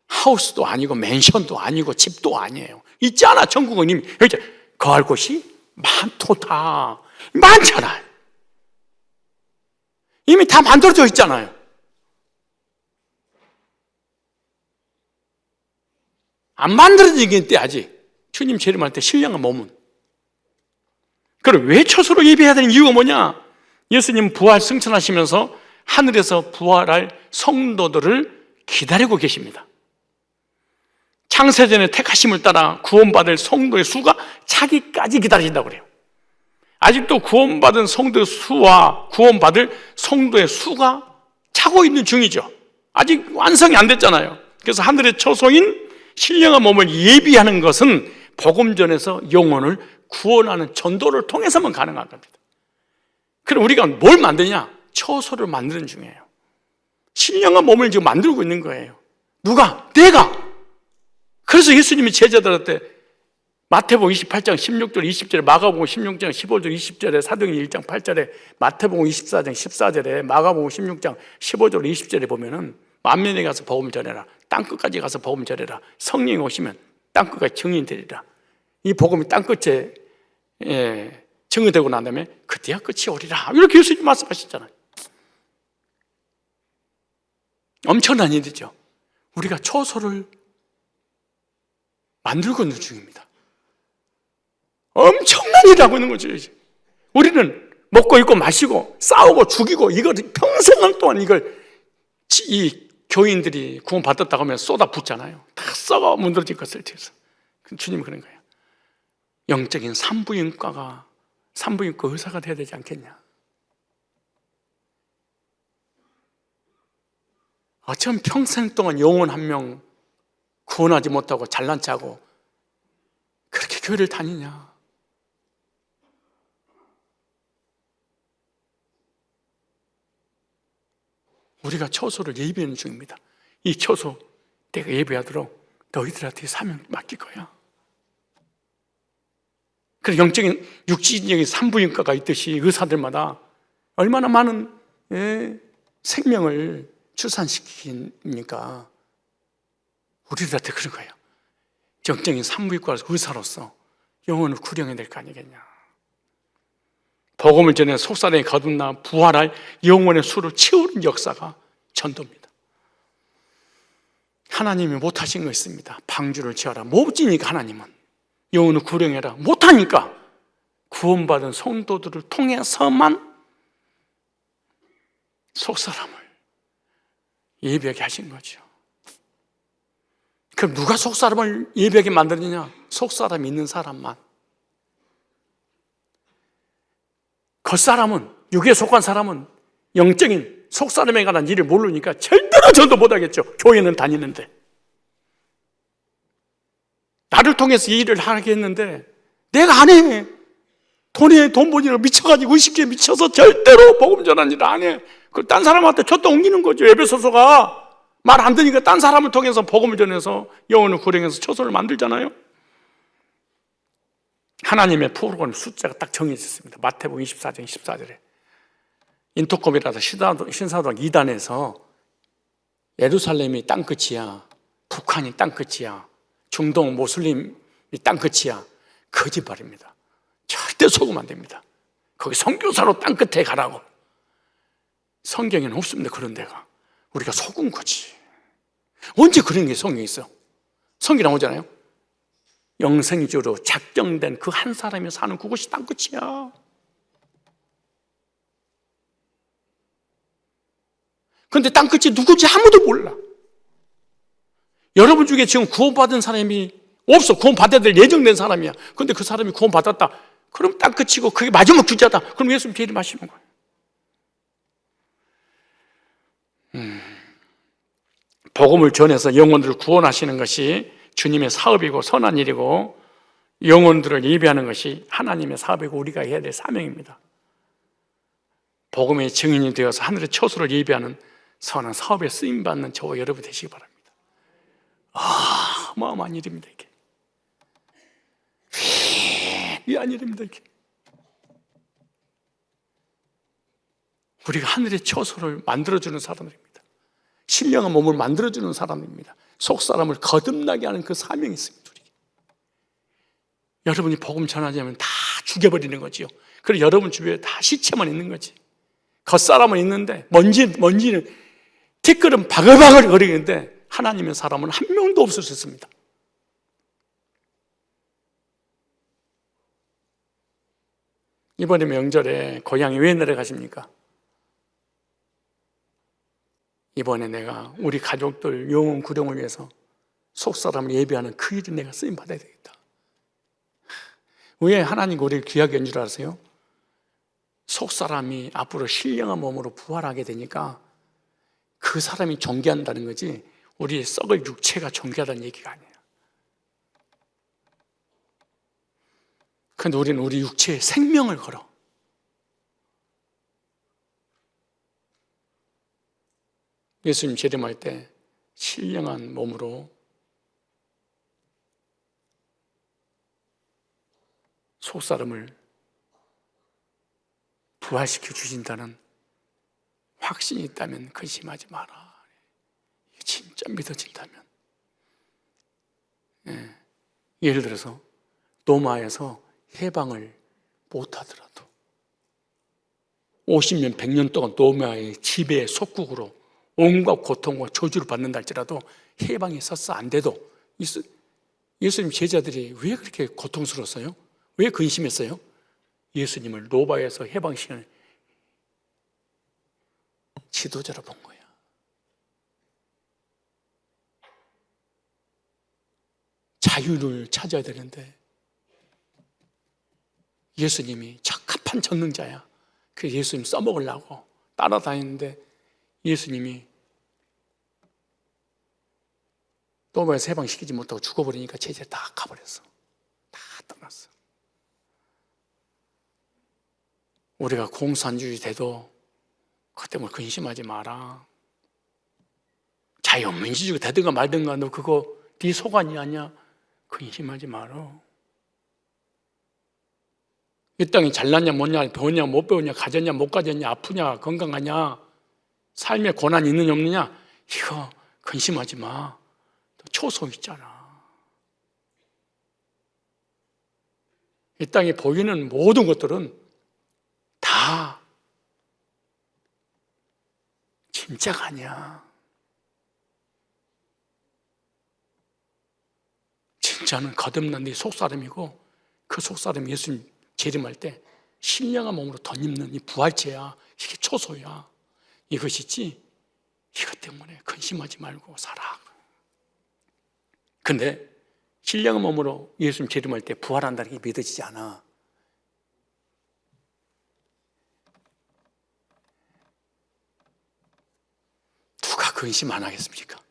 하우스도 아니고 맨션도 아니고 집도 아니에요. 있잖아. 천국은 이미 여기 거할 곳이 많도다. 많잖아요. 이미 다 만들어져 있잖아요. 안 만들어지긴 때 아직 주님 재림할 때 신령한 몸은. 그럼 왜 처소로 예배해야 되는 이유가 뭐냐? 예수님 부활 승천하시면서 하늘에서 부활할 성도들을 기다리고 계십니다. 창세전에 택하심을 따라 구원받을 성도의 수가 차기까지 기다리신다고 그래요. 아직도 구원받은 성도의 수와 구원받을 성도의 수가 차고 있는 중이죠. 아직 완성이 안 됐잖아요. 그래서 하늘의 처소인 신령한 몸을 예비하는 것은 복음 전에서 영혼을 구원하는 전도를 통해서만 가능한 겁니다. 그럼 우리가 뭘 만드냐? 처소를 만드는 중이에요. 신령한 몸을 지금 만들고 있는 거예요. 누가? 내가! 그래서 예수님이 제자들한테 마태복음 28장 16절 20절에, 마가복음 16장 15절 20절에, 사도행전 1장 8절에, 마태복음 24장 14절에, 마가복음 16장 15절 20절에 보면은 만민에 가서 복음 전해라, 땅끝까지 가서 복음 전해라, 성령이 오시면 땅끝까지 증인 되리라. 이 복음이 땅끝에 증언되고 난 다음에 그때야 끝이 오리라, 이렇게 예수님 말씀하셨잖아요. 엄청난 일이죠. 우리가 초소를 만들고 있는 중입니다. 엄청난 일을 하고 있는 거죠. 우리는 먹고 입고 마시고 싸우고 죽이고 이걸 평생 동안 이걸 이 교인들이 구원 받았다고 하면 쏟아붓잖아요. 다 썩어 문드러질 것을 위해서. 주님은 그런 거예요. 영적인 산부인과 의사가 돼야 되지 않겠냐. 어쩜 평생 동안 영혼 한 명 구원하지 못하고 잘난 체하고 그렇게 교회를 다니냐. 우리가 처소를 예비하는 중입니다. 이 처소 내가 예배하도록 너희들한테 사명 맡길 거야. 그래서 영적인 육신적인 산부인과가 있듯이 의사들마다 얼마나 많은 생명을 출산시키니까 우리들한테 그런 거예요. 영적인 산부인과 의사로서 영혼을 구령해야 될 거 아니겠냐. 복음을 전해 속사람이 거듭나 부활할 영혼의 수를 채우는 역사가 전도입니다. 하나님이 못하신 거 있습니다. 방주를 지어라. 못지니까 하나님은 영혼을 구령해라. 못하니까 구원받은 성도들을 통해서만 속사람을 예배하게 하신 거죠. 그럼 누가 속사람을 예배하게 만드느냐? 속사람이 있는 사람만. 겉사람은, 육에 속한 사람은 영적인 속사람에 관한 일을 모르니까 절대로 전도 못하겠죠. 교회는 다니는데. 나를 통해서 이 일을 하게 했는데 내가 안 해. 돈 버니라고 미쳐가지고 의식주에 미쳐서 절대로 복음 전하는 일을 안 해. 그걸 딴 사람한테 줬다 옮기는 거죠. 에베소서가 말 안 듣니까 딴 사람을 통해서 복음을 전해서 영혼을 구령해서 처소를 만들잖아요. 하나님의 프로그램 숫자가 딱 정해졌습니다. 마태복음 24장 14절에 인터콤이라서 신사도학 2단에서 예루살렘이 땅끝이야, 북한이 땅끝이야, 중동 모슬림이 땅끝이야. 거짓말입니다. 절대 속으면 안 됩니다. 거기 선교사로 땅끝에 가라고. 성경에는 없습니다. 그런 데가. 우리가 속은 거지. 언제 그런 게 성경에 있어? 성경 나오잖아요. 영생주로 작정된 그 한 사람이 사는 그곳이 땅끝이야. 그런데 땅끝이 누구지 아무도 몰라. 여러분 중에 지금 구원받은 사람이 없어. 구원받아야 될 예정된 사람이야. 그런데 그 사람이 구원받았다. 그럼 땅끝이고 그게 마지막 주자다. 그럼 예수님 재림하시는 거예요. 복음을 전해서 영혼들을 구원하시는 것이 주님의 사업이고 선한 일이고 영혼들을 예배하는 것이 하나님의 사업이고 우리가 해야 될 사명입니다. 복음의 증인이 되어서 하늘의 처소를 예배하는 선한 사업에 쓰임받는 저와 여러분 되시기 바랍니다. 어마어마한 일입니다. 이게 위한 일입니다. 이게 우리가 하늘의 처소를 만들어주는 사람들입니다. 신령한 몸을 만들어주는 사람입니다. 속사람을 거듭나게 하는 그 사명이 있습니다. 우리에게. 여러분이 복음 전하지 않으면 다 죽여버리는 거지요. 그리고 여러분 주변에 다 시체만 있는 거지. 겉사람은 있는데 먼지는 티끌은 바글바글 거리는데 하나님의 사람은 한 명도 없을 수 있습니다. 이번에 명절에 고향에 왜 내려가십니까? 이번에 내가 우리 가족들 영혼 구령을 위해서 속사람을 예배하는 그 일을 내가 쓰임받아야 되겠다. 왜 하나님이 우리를 귀하게 한 줄 아세요? 속사람이 앞으로 신령한 몸으로 부활하게 되니까 그 사람이 존귀한다는 거지 우리의 썩을 육체가 존귀하다는 얘기가 아니에요. 그런데 우리는 우리 육체에 생명을 걸어 예수님 재림할 때 신령한 몸으로 속사람을 부활시켜 주신다는 확신이 있다면 근심하지 마라. 진짜 믿어진다면. 예를 들어서 노마에서 해방을 못하더라도 50년, 100년 동안 노마의 지배 속국으로 온갖 고통과 저주를 받는다 할지라도 해방이 있어서 안 돼도 예수님 제자들이 왜 그렇게 고통스러웠어요? 왜 근심했어요? 예수님을 노바에서 해방시키는 지도자로 본 거야. 자유를 찾아야 되는데 예수님이 적합한 전능자야. 그 예수님 써먹으려고 따라다니는데 예수님이 노바에서 해방시키지 못하고 죽어버리니까 제자 다 가버렸어. 다 떠났어. 우리가 공산주의 돼도 그 때문에 근심하지 마라. 자유민주주의가 되든가 말든가 너 그거 네 소관이 아니야. 근심하지 마라. 이 땅이 잘났냐 못냐, 배웠냐 못 배웠냐, 가졌냐 못 가졌냐, 아프냐 건강하냐, 삶에 고난이 있느냐 없느냐 이거 근심하지 마. 초소 있잖아. 이 땅에 보이는 모든 것들은 다 진짜가 아니야. 진짜는 거듭난 네 속사람이고 그 속사람이 예수님 재림할 때 신령한 몸으로 덧입는 이 부활체야. 이게 초소야. 이것이지 이것 때문에 근심하지 말고 살아. 근데 신령한 몸으로 예수님 재림할 때 부활한다는 게 믿어지지 않아. 누가 근심 안 하겠습니까?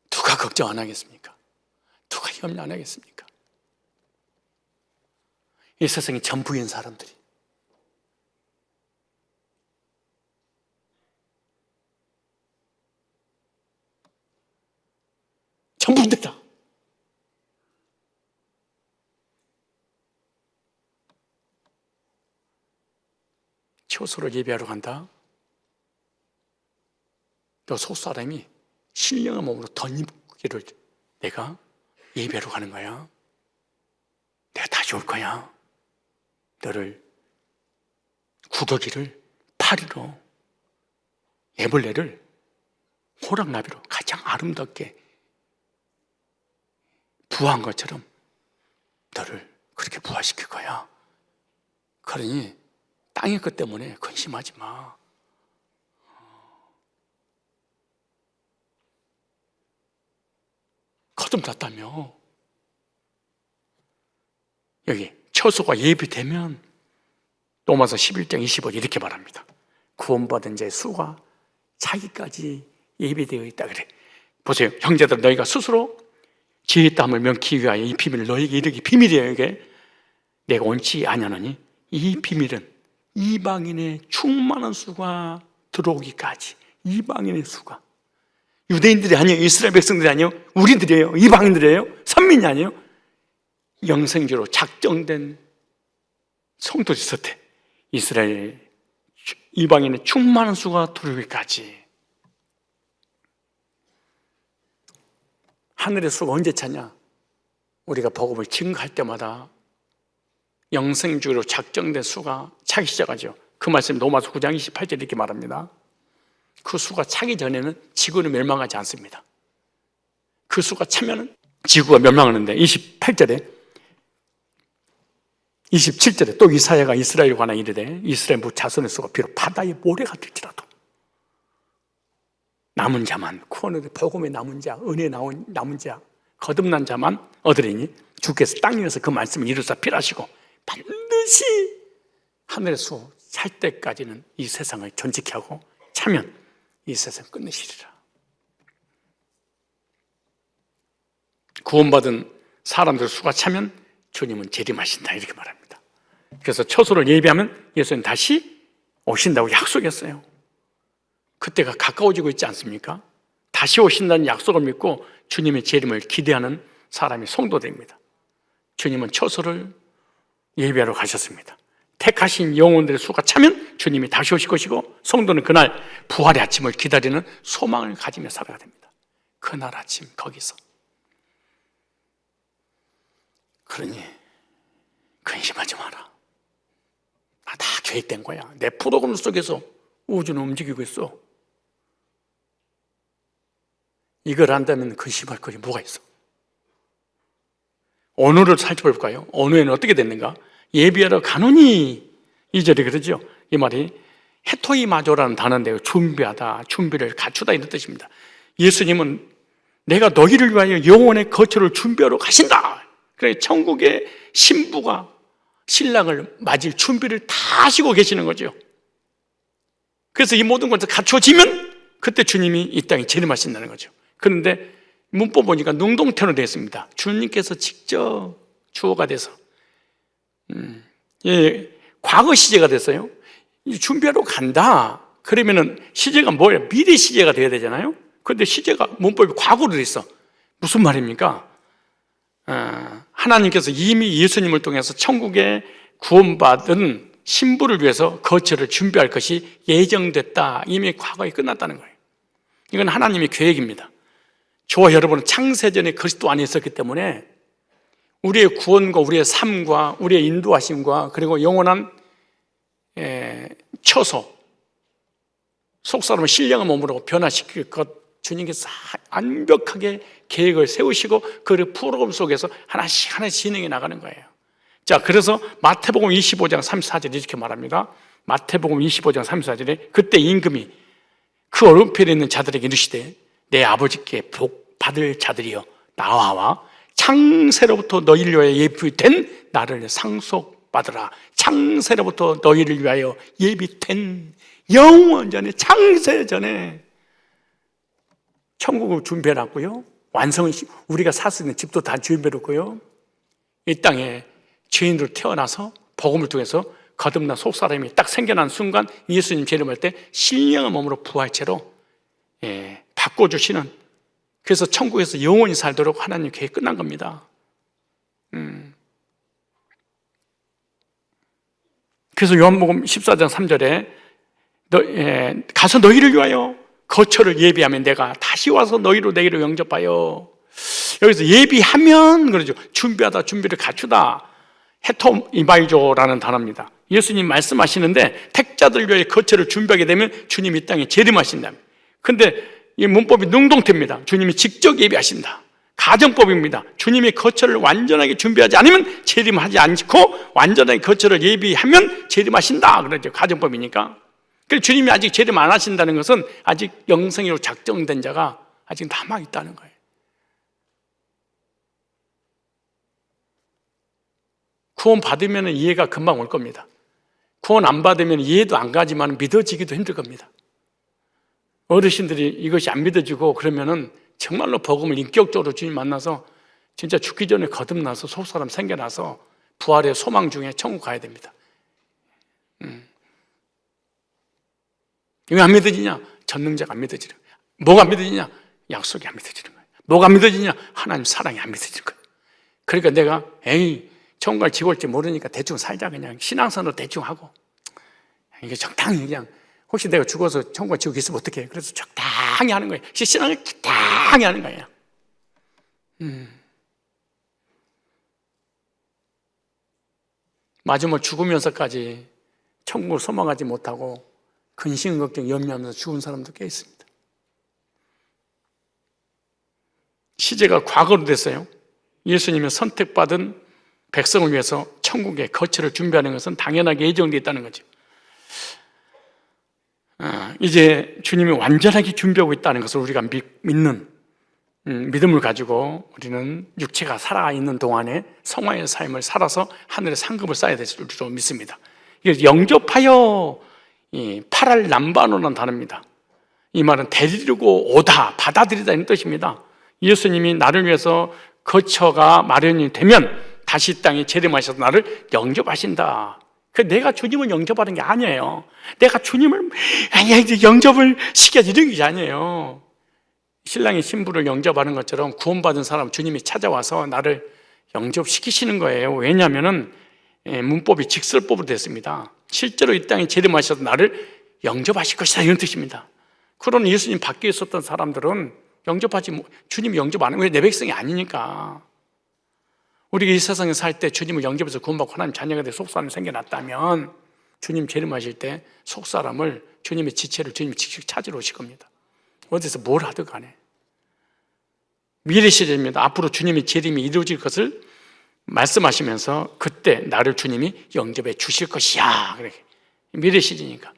누가 걱정 안 하겠습니까? 누가 염려 안 하겠습니까? 이 세상에 전부인 사람들이 전부인데다 초소를 예배하러 간다. 너 속사람이 신령한 몸으로 덧입기를 내가 예배하러 가는 거야. 내가 다시 올 거야. 너를 구더기를 파리로 애벌레를 호랑나비로 가장 아름답게 부화한 것처럼 너를 그렇게 부화시킬 거야. 그러니 땅의 것 때문에 근심하지 마. 거듭났다며. 여기 처소가 예비되면 로마서 11장 25절 이렇게 말합니다. 구원받은 자의 수가 자기까지 예비되어 있다 그래. 보세요. 형제들 너희가 스스로 지혜의 땀을 면키 위하여 이 비밀을 너희에게 이르기 비밀이에요. 이게 내가 원치 아니하노니 이 비밀은 이방인의 충만한 수가 들어오기까지. 이방인의 수가 유대인들이 아니에요. 이스라엘 백성들이 아니에요. 우리들이에요. 이방인들이에요. 선민이 아니에요. 영생주로 작정된 성도들이 있었대. 이스라엘 이방인의 충만한 수가 들어오기까지. 하늘의 수가 언제 차냐? 우리가 복음을 증거할 때마다 영생주로 작정된 수가 차기 시작하죠. 그 말씀 로마서 9장 28절 이렇게 말합니다. 그 수가 차기 전에는 지구는 멸망하지 않습니다. 그 수가 차면은 지구가 멸망하는데 27절에 또 이사야가 이스라엘에 관한 이르되 이스라엘 자손의 수가 비록 바다의 모래가 될지라도 남은 자만 구원의 복음에 남은 자, 은혜에 남은 자, 거듭난 자만 얻으리니 주께서 땅 위에서 그 말씀을 이루사 필하시고 반드시 하늘의 수 찰 때까지는 이 세상을 존재케 하고 차면 이 세상 끝내시리라. 구원받은 사람들 수가 차면 주님은 재림하신다 이렇게 말합니다. 그래서 처소를 예비하면 예수님 다시 오신다고 약속했어요. 그때가 가까워지고 있지 않습니까? 다시 오신다는 약속을 믿고 주님의 재림을 기대하는 사람이 성도됩니다. 주님은 처소를 예비하러 가셨습니다. 택하신 영혼들의 수가 차면 주님이 다시 오실 것이고 성도는 그날 부활의 아침을 기다리는 소망을 가지며 살아야 됩니다. 그날 아침 거기서. 그러니 근심하지 마라. 다 계획된 거야. 내 프로그램 속에서 우주는 움직이고 있어. 이걸 안다면 근심할 것이 뭐가 있어? 언어를 살펴볼까요? 언어에는 어떻게 됐는가? 예비하러 가노니 2절에 그러죠. 이 말이 헤토이마조라는 단어인데요, 준비하다, 준비를 갖추다 이런 뜻입니다. 예수님은 내가 너희를 위하여 영혼의 거처를 준비하러 가신다. 그래 천국의 신부가 신랑을 맞을 준비를 다 하시고 계시는 거죠. 그래서 이 모든 것을 갖춰지면 그때 주님이 이 땅에 재림하신다는 거죠. 그런데 문법 보니까 능동태로 되어 있습니다. 주님께서 직접 주어가 돼서 과거 시제가 됐어요. 준비하러 간다. 그러면은 시제가 뭐예요? 미래 시제가 돼야 되잖아요. 그런데 시제가 문법이 과거로 돼 있어. 무슨 말입니까? 하나님께서 이미 예수님을 통해서 천국에 구원받은 신부를 위해서 거처를 준비할 것이 예정됐다. 이미 과거에 끝났다는 거예요. 이건 하나님의 계획입니다. 저와 여러분은 창세전에 그리스도 안에 있었기 때문에 우리의 구원과 우리의 삶과 우리의 인도하심과 그리고 영원한 처소, 속사람을 신령한 몸으로 변화시킬 것 주님께서 완벽하게 계획을 세우시고 그 프로그램 속에서 하나씩 진행해 나가는 거예요. 자, 그래서 마태복음 25장 34절에 이렇게 말합니다. 마태복음 25장 34절에 그때 임금이 그 오른편에 있는 자들에게 이르시되 내 아버지께 복 받을 자들이여 나와 창세로부터 너희를 위하여 예비된 나를 상속받으라. 창세로부터 너희를 위하여 예비된 영원 전에 창세 전에 천국을 준비해놨고요, 완성은 우리가 살 수 있는 집도 다 준비해놓고요, 이 땅에 죄인으로 태어나서 복음을 통해서 거듭난 속사람이 딱 생겨난 순간 예수님 재림할 때 신령한 몸으로 부활체로 바꿔주시는, 그래서 천국에서 영원히 살도록 하나님 계획 끝난 겁니다. 그래서 요한복음 14장 3절에 가서 너희를 위하여 거처를 예비하면 내가 다시 와서 너희로 내기로 영접하여, 여기서 예비하면 그러죠. 준비하다, 준비를 갖추다. 헤토이마이조라는 단어입니다. 예수님 말씀하시는데 택자들 위해 거처를 준비하게 되면 주님이 이 땅에 재림하신다. 근데 이 문법이 능동태입니다. 주님이 직접 예비하신다. 가정법입니다. 주님이 거처를 완전하게 준비하지 않으면 재림하지 않고 완전하게 거처를 예비하면 재림하신다. 그러죠. 가정법이니까. 그래서 주님이 아직 재림 안 하신다는 것은 아직 영생으로 작정된 자가 아직 남아있다는 거예요. 구원 받으면 이해가 금방 올 겁니다. 구원 안 받으면 이해도 안 가지만 믿어지기도 힘들 겁니다. 어르신들이 이것이 안 믿어지고 그러면은 정말로 복음을 인격적으로 주님 만나서 진짜 죽기 전에 거듭나서 속사람 생겨나서 부활의 소망 중에 천국 가야 됩니다. 이거 안 믿어지냐? 전능자가 안 믿어지는 거예요. 뭐가 안 믿어지냐? 약속이 안 믿어지는 거예요. 뭐가 안 믿어지냐? 하나님 사랑이 안 믿어지는 거예요. 그러니까 내가 천국 갈지 올지 모르니까 대충 살자, 그냥 신앙선으로 대충 하고, 이게 적당히 그냥 혹시 내가 죽어서 천국 지옥에 있으면 어떡해? 그래서 적당히 하는 거예요. 신앙을 적당히 하는 거예요. 마지막 죽으면서까지 천국을 소망하지 못하고 근심, 걱정, 염려하면서 죽은 사람도 꽤 있습니다. 시제가 과거로 됐어요. 예수님이 선택받은 백성을 위해서 천국의 거처를 준비하는 것은 당연하게 예정되어 있다는 거죠. 이제 주님이 완전하게 준비하고 있다는 것을 우리가 믿는 믿음을 가지고 우리는 육체가 살아있는 동안에 성화의 삶을 살아서 하늘의 상급을 쌓아야 될 줄로 믿습니다. 이게 영접하여 파랄 남바노라는 단어입니다. 이 말은 데리고 오다, 받아들이다 이런 뜻입니다. 예수님이 나를 위해서 거처가 마련이 되면 다시 이 땅에 재림하셔서 나를 영접하신다. 내가 주님을 영접하는 게 아니에요. 내가 주님을 영접을 시켜야 이런 게 아니에요. 신랑이 신부를 영접하는 것처럼 구원받은 사람 주님이 찾아와서 나를 영접시키시는 거예요. 왜냐하면 문법이 직설법으로 됐습니다. 실제로 이 땅에 재림하셔서 나를 영접하실 것이다, 이런 뜻입니다. 그러나 예수님 밖에 있었던 사람들은 주님이 영접 안 하는 거예요. 내 백성이 아니니까. 우리가 이 세상에 살 때 주님을 영접해서 구원받고 하나님 자녀가 돼 속사람이 생겨났다면 주님 재림하실 때 속사람을 주님의 지체를 주님이 직접 찾으러 오실 겁니다. 어디서 뭘 하든 간에. 미래 시대입니다. 앞으로 주님의 재림이 이루어질 것을 말씀하시면서 그때 나를 주님이 영접해 주실 것이야. 그렇게. 미래 시대니까.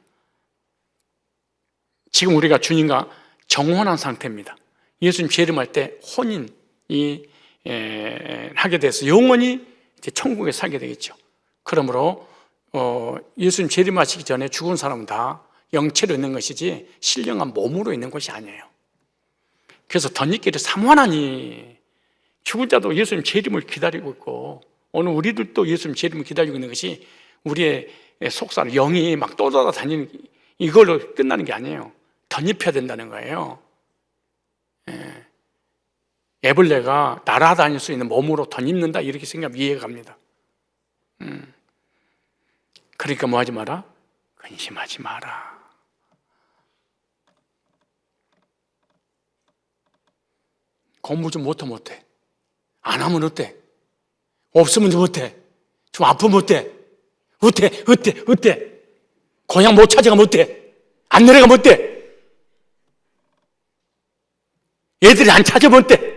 지금 우리가 주님과 정혼한 상태입니다. 예수님 재림할 때 혼인이 하게 돼서 영원히 이제 천국에 살게 되겠죠. 그러므로 예수님 재림하시기 전에 죽은 사람은 다 영체로 있는 것이지 신령한 몸으로 있는 것이 아니에요. 그래서 덧입기를 사모하나니 죽을 자도 예수님 재림을 기다리고 있고 오늘 우리들도 예수님 재림을 기다리고 있는 것이 우리의 속살 영이 막 떠돌아다니는 이걸로 끝나는 게 아니에요. 덧입혀야 된다는 거예요. 애벌레가 날아다닐 수 있는 몸으로 덧입는다 이렇게 생각하면 이해가 갑니다. 그러니까 뭐 하지 마라? 근심하지 마라. 공부 좀 못해. 안 하면 어때? 없으면 좀 어때? 좀 아프면 어때? 어때? 고향 못 찾아가면 어때? 안 내려가면 어때? 애들이 안 찾아보면 어때?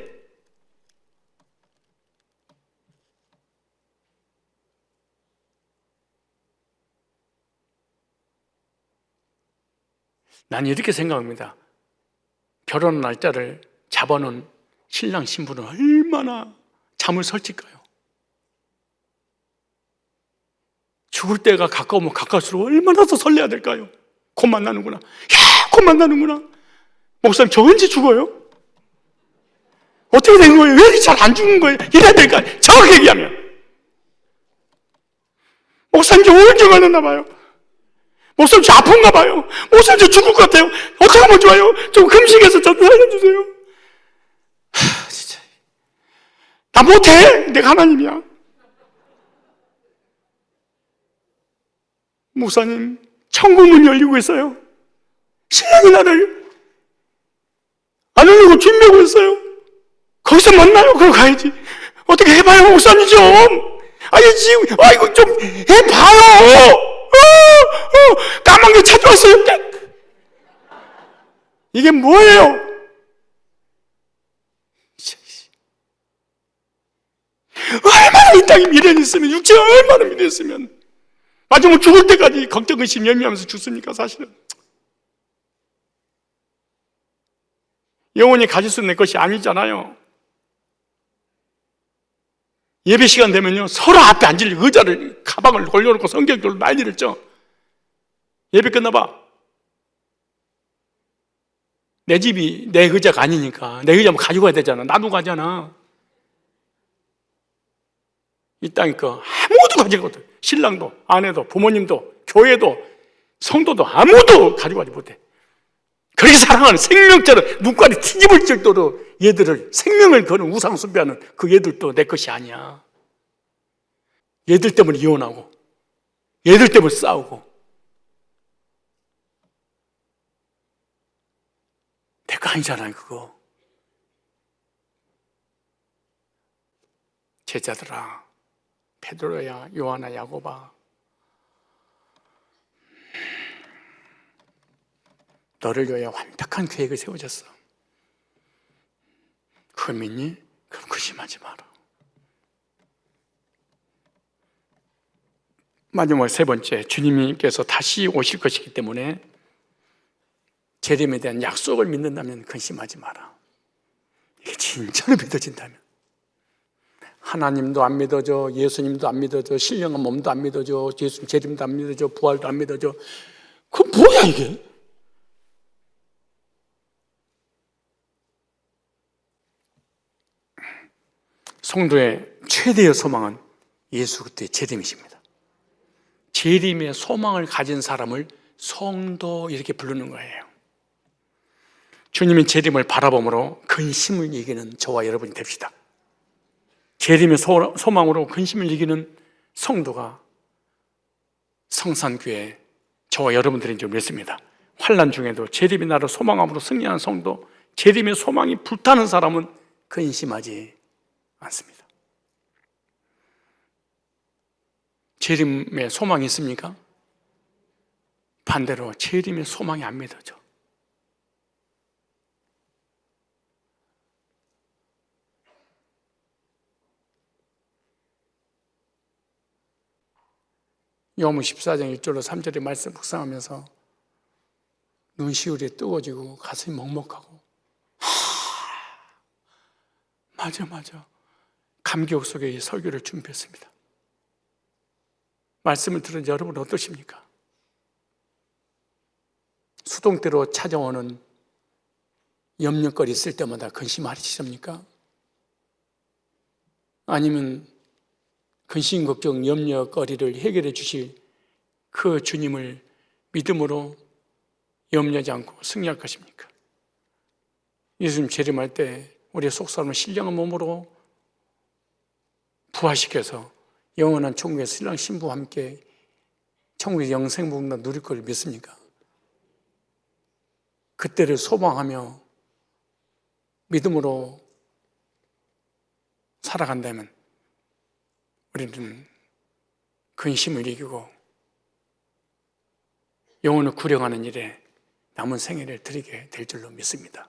난 이렇게 생각합니다. 결혼 날짜를 잡아놓은 신랑 신부는 얼마나 잠을 설칠까요? 죽을 때가 가까우면 가까울수록 얼마나 더 설레야 될까요? 곧 만나는구나. 곧 만나는구나. 목사님, 저 언제 죽어요? 어떻게 된 거예요? 왜 잘 안 죽는 거예요? 이래야 될까요? 정확히 얘기하면. 목사님, 저 우울증 걸렸나 봐요. 목사님, 저 아픈가 봐요. 목사님, 저 죽을 것 같아요. 어떻게 하면 좋아요? 좀 금식해서 저 살려주세요. 진짜. 나 못해. 내가 하나님이야. 목사님, 천국 문 열리고 있어요. 신랑이 나를 안 오려고 뒷매고 있어요. 거기서 만나요. 그럼 가야지. 어떻게 해봐요, 목사님 좀. 아니, 지금, 이거 좀 해봐요. 까만 게 찾아왔어요. 이게 뭐예요? 얼마나 이 땅에 미련이 있으면, 육체가 얼마나 미련이 있으면, 마지막 죽을 때까지 걱정, 의심, 염려하면서 죽습니까, 사실은? 영원히 가질 수 있는 것이 아니잖아요. 예배 시간 되면요, 서로 앞에 앉을 의자를, 가방을 걸려놓고 성경들로 난리를 쳐. 예배 끝나봐. 내 집이 내 의자가 아니니까. 내 의자면 가지고 가야 되잖아. 나도 가잖아. 이 땅에 아무도 가지고 가야 돼. 신랑도, 아내도, 부모님도, 교회도, 성도도 아무도 가지고 가지 못해. 그렇게 사랑하는 생명처럼 눈깔이 뒤집을 정도로 얘들을 생명을 거는 우상 숭배하는 그 얘들도 내 것이 아니야. 얘들 때문에 이혼하고 얘들 때문에 싸우고 내 거 아니잖아요. 그거. 제자들아, 베드로야, 요한아, 야고바, 너를 위하여 완벽한 계획을 세워졌어. 그걸 믿니? 그럼 근심하지 마라. 마지막 세 번째, 주님께서 다시 오실 것이기 때문에 재림에 대한 약속을 믿는다면 근심하지 마라. 이게 진짜로 믿어진다면. 하나님도 안 믿어져, 예수님도 안 믿어져, 신령한 몸도 안 믿어져, 예수님 재림도 안 믿어져, 부활도 안 믿어져. 그건 뭐야 이게? 성도의 최대의 소망은 예수 그리스도의 재림이십니다. 재림의 소망을 가진 사람을 성도 이렇게 부르는 거예요. 주님의 재림을 바라봄으로 근심을 이기는 저와 여러분이 됩시다. 재림의 소망으로 근심을 이기는 성도가 성산교회 저와 여러분들인 줄 믿습니다. 환난 중에도 재림의 날을 소망함으로 승리하는 성도, 재림의 소망이 불타는 사람은 근심하지 않습니다. 재림의 소망이 있습니까? 반대로 재림의 소망이 안 믿어져. 요한복음 14장 1절로 3절의 말씀 묵상하면서 눈시울이 뜨거워지고 가슴이 먹먹하고 맞아 감격 속에 이 설교를 준비했습니다. 말씀을 들은 여러분 어떠십니까? 수동태로 찾아오는 염려거리 있을 때마다 근심하시렵니까? 아니면 근심, 걱정, 염려거리를 해결해 주실 그 주님을 믿음으로 염려하지 않고 승리할 것입니까? 예수님 재림할 때 우리의 속사람을 신령한 몸으로 부활시켜서 영원한 천국의 신랑 신부와 함께 천국의 영생복을 누릴 걸 믿습니까? 그때를 소망하며 믿음으로 살아간다면 우리는 근심을 이기고 영혼을 구령하는 일에 남은 생애를 드리게 될 줄로 믿습니다.